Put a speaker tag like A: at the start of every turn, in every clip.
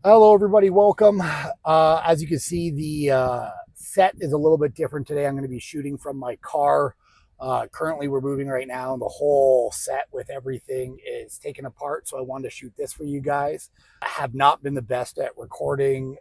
A: Hello, everybody. Welcome. As you can see, the set is a little bit different today. I'm going to be shooting from my car. Currently, we're moving right now, and the whole set with everything is taken apart. So I wanted to shoot this for you guys. I have not been the best at recording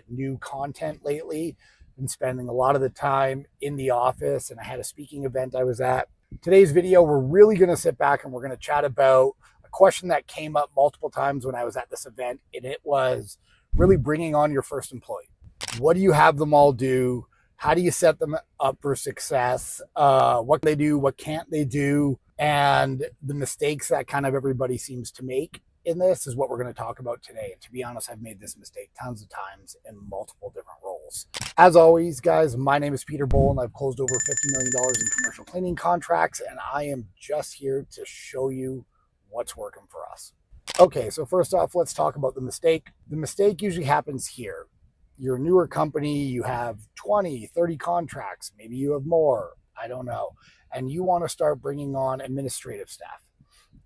A: new content lately. Been spending a lot of the time in the office, and I had a speaking event I was at. Today's video, we're really going to sit back and we're going to chat about question that came up multiple times when I was at this event, and it was really bringing on your first employee. What do you have them all do? How do you set them up for success? What can they do? What can't they do? And the mistakes that kind of everybody seems to make in this is what we're going to talk about today. And to be honest, I've made this mistake tons of times in multiple different roles. As always, guys, my name is Peter Bowl, and I've closed over $50 million in commercial cleaning contracts, and I am just here to show you what's working for us. Okay, so first off, let's talk about the mistake. The mistake usually happens here. You're a newer company, you have 20, 30 contracts, maybe you have more, I don't know. And you want to start bringing on administrative staff.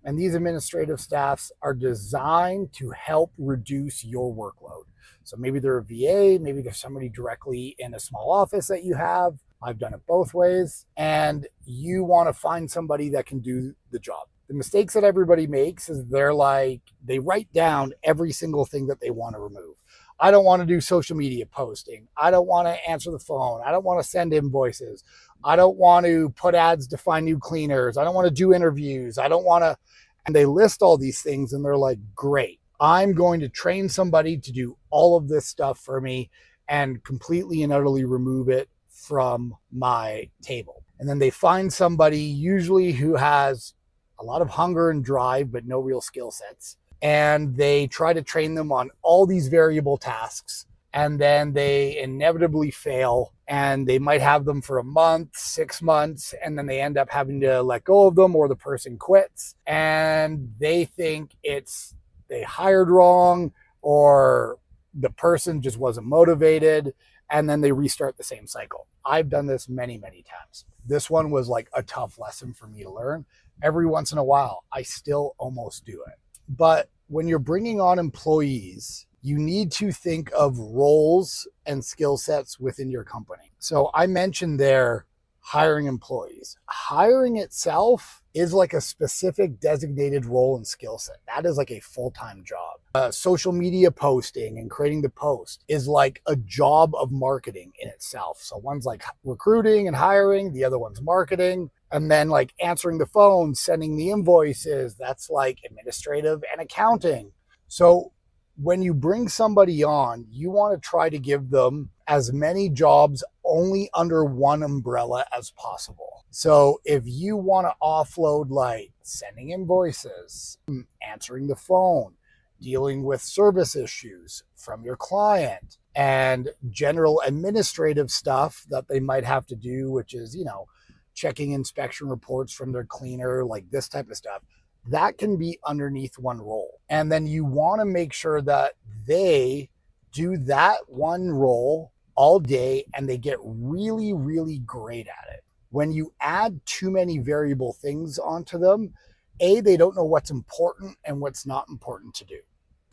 A: And these administrative staffs are designed to help reduce your workload. So maybe they're a VA, maybe there's somebody directly in a small office that you have. I've done it both ways. And you want to find somebody that can do the job. The mistakes that everybody makes is they write down every single thing that they want to remove. I don't want to do social media posting. I don't want to answer the phone. I don't want to send invoices. I don't want to put ads to find new cleaners. I don't want to do interviews. I don't want to, and they list all these things and they're like, great, I'm going to train somebody to do all of this stuff for me and completely and utterly remove it from my table. And then they find somebody usually who has a lot of hunger and drive, but no real skill sets. And they try to train them on all these variable tasks. And then they inevitably fail. And they might have them for a month, 6 months, and then they end up having to let go of them, or the person quits. And they think they hired wrong, or the person just wasn't motivated. And then they restart the same cycle. I've done this many, many times. This one was like a tough lesson for me to learn. Every once in a while, I still almost do it. But when you're bringing on employees, you need to think of roles and skill sets within your company. So I mentioned there hiring employees. Hiring itself is like a specific designated role and skill set. That is like a full-time job. Social media posting and creating the post is like a job of marketing in itself. So one's like recruiting and hiring, the other one's marketing. And then like answering the phone, sending the invoices, that's like administrative and accounting. So when you bring somebody on, you want to try to give them as many jobs only under one umbrella as possible. So if you want to offload like sending invoices, answering the phone, dealing with service issues from your client, and general administrative stuff that they might have to do, which is, checking inspection reports from their cleaner, like this type of stuff, that can be underneath one role. And then you want to make sure that they do that one role all day and they get really, really great at it. When you add too many variable things onto them, they don't know what's important and what's not important to do.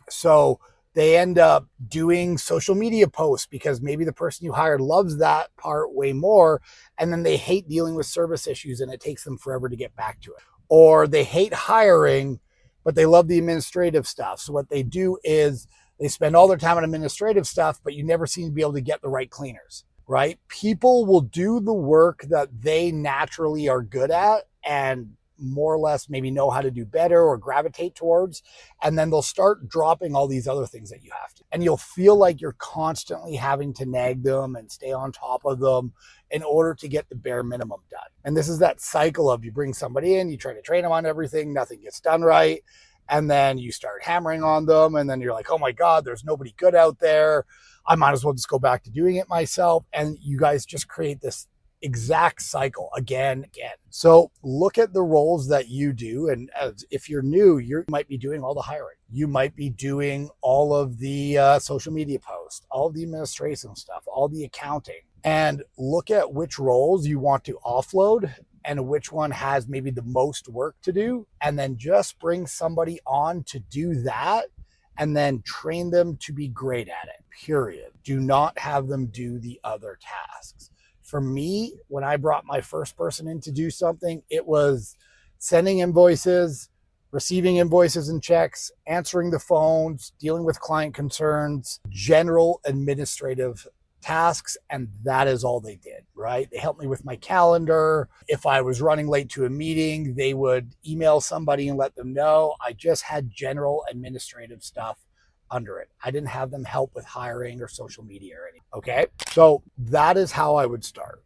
A: So they end up doing social media posts because maybe the person you hired loves that part way more, and then they hate dealing with service issues and it takes them forever to get back to it. Or they hate hiring, but they love the administrative stuff. So what they do is they spend all their time on administrative stuff, but you never seem to be able to get the right cleaners, right? People will do the work that they naturally are good at and more or less maybe know how to do better or gravitate towards, and then they'll start dropping all these other things that you have to. And you'll feel like you're constantly having to nag them and stay on top of them in order to get the bare minimum done. And this is that cycle of you bring somebody in, you try to train them on everything, nothing gets done right, and then you start hammering on them, and then you're like, oh my God, there's nobody good out there. I might as well just go back to doing it myself. And you guys just create this exact cycle again. So look at the roles that you do. And if you're new, you might be doing all the hiring. You might be doing all of the social media posts, all of the administration stuff, all the accounting, and look at which roles you want to offload and which one has maybe the most work to do. And then just bring somebody on to do that and then train them to be great at it, period. Do not have them do the other tasks. For me, when I brought my first person in to do something, it was sending invoices, receiving invoices and checks, answering the phones, dealing with client concerns, general administrative tasks, and that is all they did, right? They helped me with my calendar. If I was running late to a meeting, they would email somebody and let them know. I just had general administrative stuff under it. I didn't have them help with hiring or social media or anything, okay? So that is how I would start.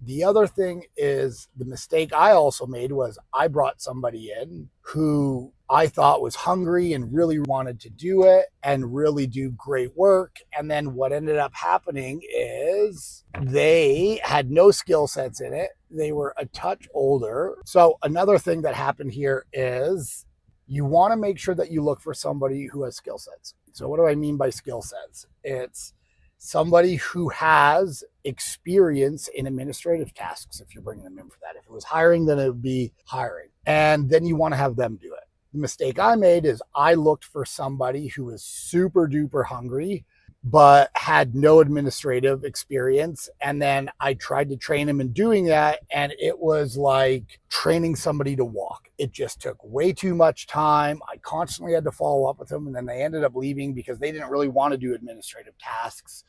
A: The other thing is, the mistake I also made was I brought somebody in who I thought was hungry and really wanted to do it and really do great work. And then what ended up happening is they had no skill sets in it. They were a touch older. So another thing that happened here is you want to make sure that you look for somebody who has skill sets. So what do I mean by skill sets? It's somebody who has experience in administrative tasks, if you're bringing them in for that. If it was hiring, then it would be hiring. And then you want to have them do it. The mistake I made is I looked for somebody who was super duper hungry, but had no administrative experience. And then I tried to train him in doing that. And it was like training somebody to walk. It just took way too much time. I constantly had to follow up with them. And then they ended up leaving because they didn't really want to do administrative tasks.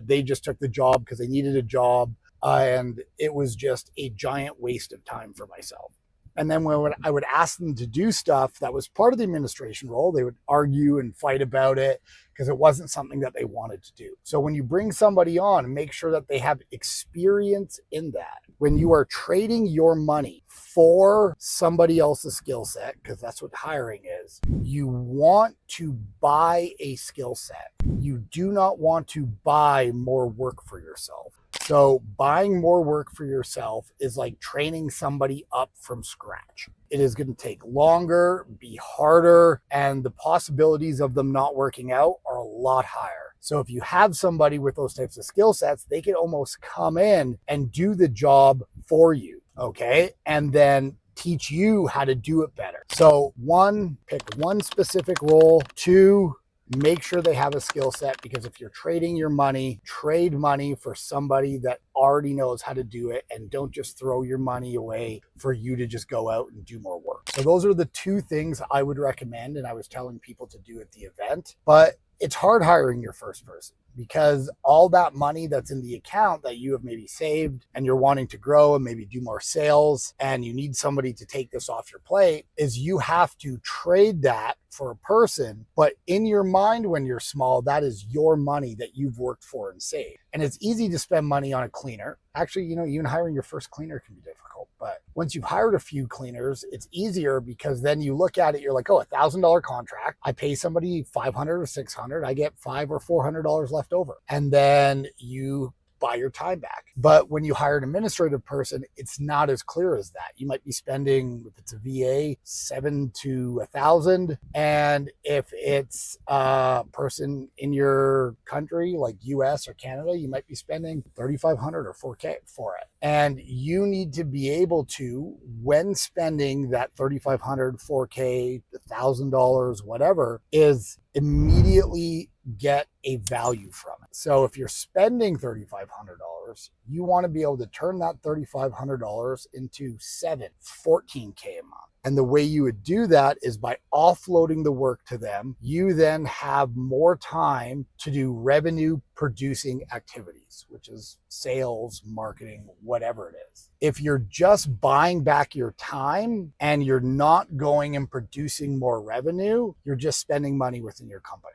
A: They just took the job because they needed a job. And it was just a giant waste of time for myself. And then when I would ask them to do stuff that was part of the administration role, they would argue and fight about it because it wasn't something that they wanted to do. So when you bring somebody on, make sure that they have experience in that. When you are trading your money for somebody else's skill set, because that's what hiring is, you want to buy a skill set. You do not want to buy more work for yourself. So buying more work for yourself is like training somebody up from scratch. It is going to take longer, be harder, and the possibilities of them not working out are a lot higher. So if you have somebody with those types of skill sets, they can almost come in and do the job for you, okay? And then teach you how to do it better. So one, pick one specific role. Two, make sure they have a skill set, because if you're trading your money, trade money for somebody that already knows how to do it, and don't just throw your money away for you to just go out and do more work. So those are the two things I would recommend, and I was telling people to do at the event. But it's hard hiring your first person, because all that money that's in the account that you have maybe saved and you're wanting to grow and maybe do more sales, and you need somebody to take this off your plate, is you have to trade that for a person. But in your mind, when you're small, that is your money that you've worked for and saved. And it's easy to spend money on a cleaner. Actually, even hiring your first cleaner can be difficult. But once you've hired a few cleaners, it's easier, because then you look at it, you're like, oh, $1,000 contract. I pay somebody $500 or $600. I get $500 or $400 left over. And then you buy your time back. But when you hire an administrative person, it's not as clear as that. You might be spending, if it's a VA, $7,000 to $1,000. And if it's a person in your country, like US or Canada, you might be spending $3,500 or $4,000 for it. And you need to be able to, when spending that $3,500, $4,000, $1,000, whatever, is immediately get a value from it. So if you're spending $3,500, you want to be able to turn that $3,500 into $14K a month. And the way you would do that is by offloading the work to them. You then have more time to do revenue producing activities, which is sales, marketing, whatever it is. If you're just buying back your time and you're not going and producing more revenue, you're just spending money within your company.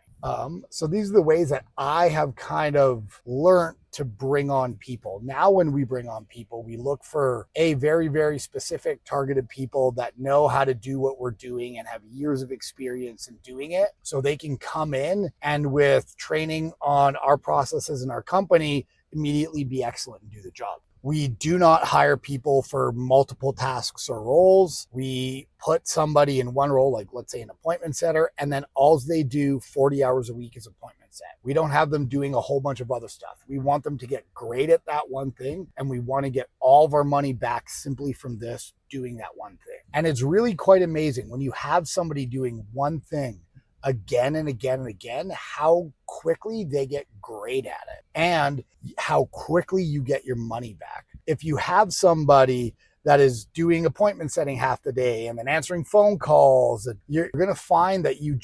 A: So these are the ways that I have kind of learned to bring on people. Now, when we bring on people, we look for a very, very specific targeted people that know how to do what we're doing and have years of experience in doing it. So they can come in and, with training on our processes in our company, immediately be excellent and do the job. We do not hire people for multiple tasks or roles. We put somebody in one role, like let's say an appointment setter, and then all they do 40 hours a week is appointment set. We don't have them doing a whole bunch of other stuff. We want them to get great at that one thing, and we want to get all of our money back simply from this, doing that one thing. And it's really quite amazing when you have somebody doing one thing again and again and again, how quickly they get great at it and how quickly you get your money back. If you have somebody that is doing appointment setting half the day and then answering phone calls, you're going to find that you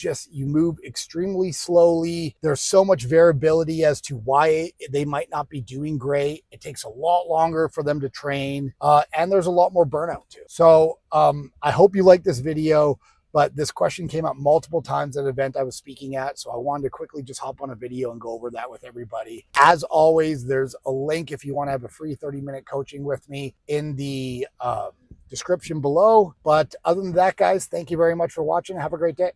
A: move extremely slowly. There's so much variability as to why they might not be doing great. It takes a lot longer for them to train, and there's a lot more burnout too. So I hope you like this video. But this question came up multiple times at an event I was speaking at, so I wanted to quickly just hop on a video and go over that with everybody. As always, there's a link if you want to have a free 30-minute coaching with me in the description below. But other than that, guys, thank you very much for watching. Have a great day.